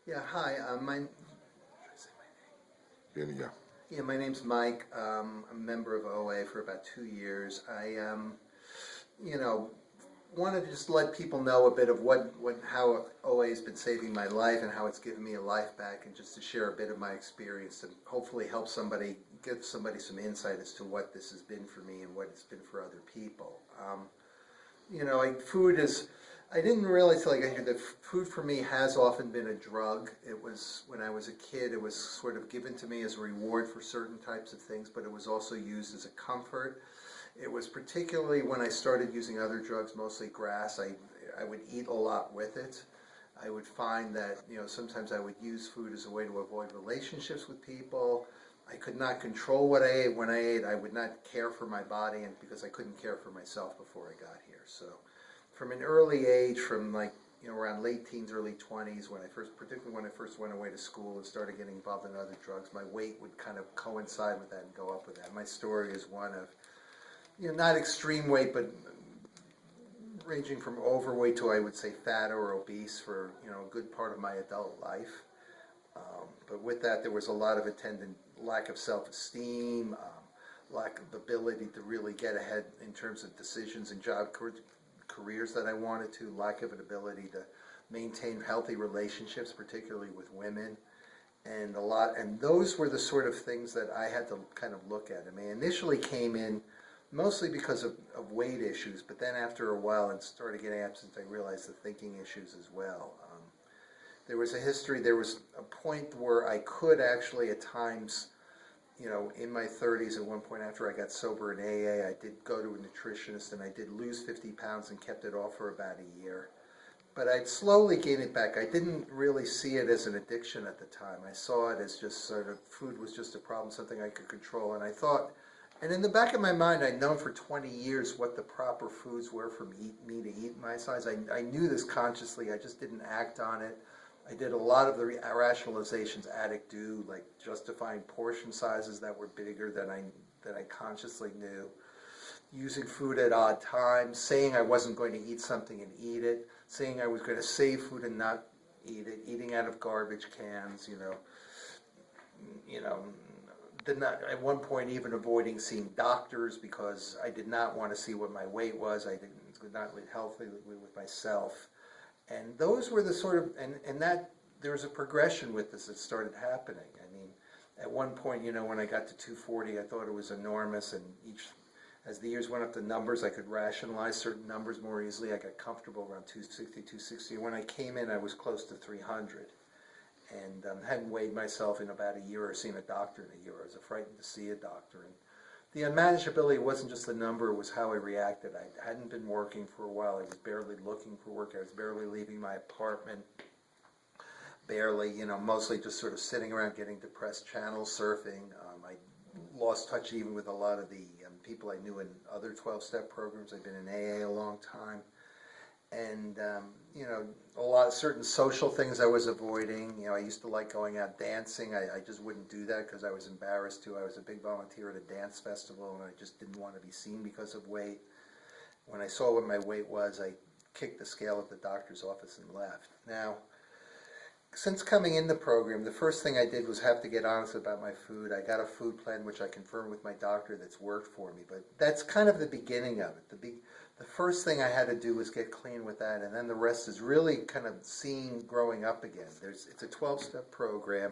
Yeah, hi. Yeah. Yeah, my name's Mike. I'm a member of OA for about 2 years. I, you know, wanted to just let people know a bit of how OA has been saving my life and how it's given me a life back, and just to share a bit of my experience and hopefully help somebody, give somebody some insight as to what this has been for me and what it's been for other people. Food is, I didn't realize till I got here that food for me has often been a drug. It was, when I was a kid, it was sort of given to me as a reward for certain types of things, but it was also used as a comfort. It was particularly when I started using other drugs, mostly grass, I would eat a lot with it. I would find that, sometimes I would use food as a way to avoid relationships with people. I could not control what I ate. When I ate, I would not care for my body, and because I couldn't care for myself before I got here. So from an early age, from around late teens, early 20s, particularly when I first went away to school and started getting involved in other drugs, my weight would kind of coincide with that and go up with that. My story is one of, not extreme weight, but ranging from overweight to, I would say, fat or obese for, a good part of my adult life. But with that, there was a lot of attendant lack of self-esteem, lack of ability to really get ahead in terms of decisions and job careers that I wanted to, lack of an ability to maintain healthy relationships, particularly with women, and those were the sort of things that I had to kind of look at. I mean, initially came in mostly because of weight issues, but then after a while and started getting absent, I realized the thinking issues as well. There was a point where I could actually at times, in my 30s, at one point after I got sober in AA, I did go to a nutritionist and I did lose 50 pounds and kept it off for about a year. But I'd slowly gain it back. I didn't really see it as an addiction at the time. I saw it as just sort of, food was just a problem, something I could control. And I thought, and in the back of my mind, I'd known for 20 years what the proper foods were for me to eat my size. I knew this consciously, I just didn't act on it. I did a lot of the rationalizations addicts do, like justifying portion sizes that were bigger than I consciously knew, using food at odd times, saying I wasn't going to eat something and eat it, saying I was going to save food and not eat it, eating out of garbage cans, at one point even avoiding seeing doctors because I did not want to see what my weight was. I could not live healthily with myself. And those were the sort of, and that, there was a progression with this that started happening. I mean, at one point, when I got to 240, I thought it was enormous, and as the years went up, the numbers, I could rationalize certain numbers more easily. I got comfortable around 260, 260. When I came in, I was close to 300, and hadn't weighed myself in about a year or seen a doctor in a year. I was frightened to see a doctor. And the unmanageability wasn't just the number, it was how I reacted. I hadn't been working for a while. I was barely looking for work. I was barely leaving my apartment. Barely, mostly just sort of sitting around getting depressed, channel surfing. I lost touch even with a lot of the people I knew in other 12-step programs. I've been in AA a long time. And, a lot of certain social things I was avoiding. I used to like going out dancing. I just wouldn't do that because I was embarrassed to. I was a big volunteer at a dance festival, and I just didn't want to be seen because of weight. When I saw what my weight was, I kicked the scale at the doctor's office and left. Now, since coming in the program, the first thing I did was have to get honest about my food. I got a food plan, which I confirmed with my doctor, that's worked for me. But that's kind of the beginning of it. The first thing I had to do was get clean with that, and then the rest is really kind of seeing growing up again. It's a 12-step program.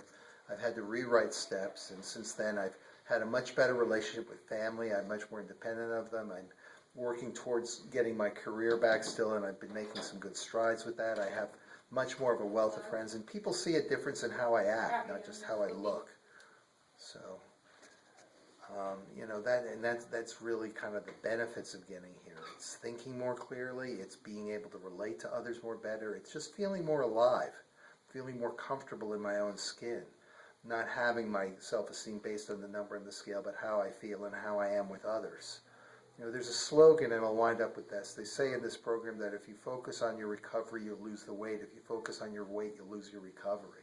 I've had to rewrite steps, and since then I've had a much better relationship with family. I'm much more independent of them. I'm working towards getting my career back still, and I've been making some good strides with that. I have much more of a wealth of friends, and people see a difference in how I act, not just how I look. So, that's really kind of the benefits of getting here. It's thinking more clearly, it's being able to relate to others more better, it's just feeling more alive, feeling more comfortable in my own skin, not having my self-esteem based on the number on the scale, but how I feel and how I am with others. There's a slogan, and I'll wind up with this. They say in this program that if you focus on your recovery, you'll lose the weight. If you focus on your weight, you'll lose your recovery.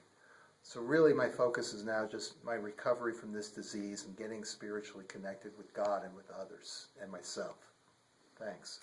So really my focus is now just my recovery from this disease and getting spiritually connected with God and with others and myself. Thanks.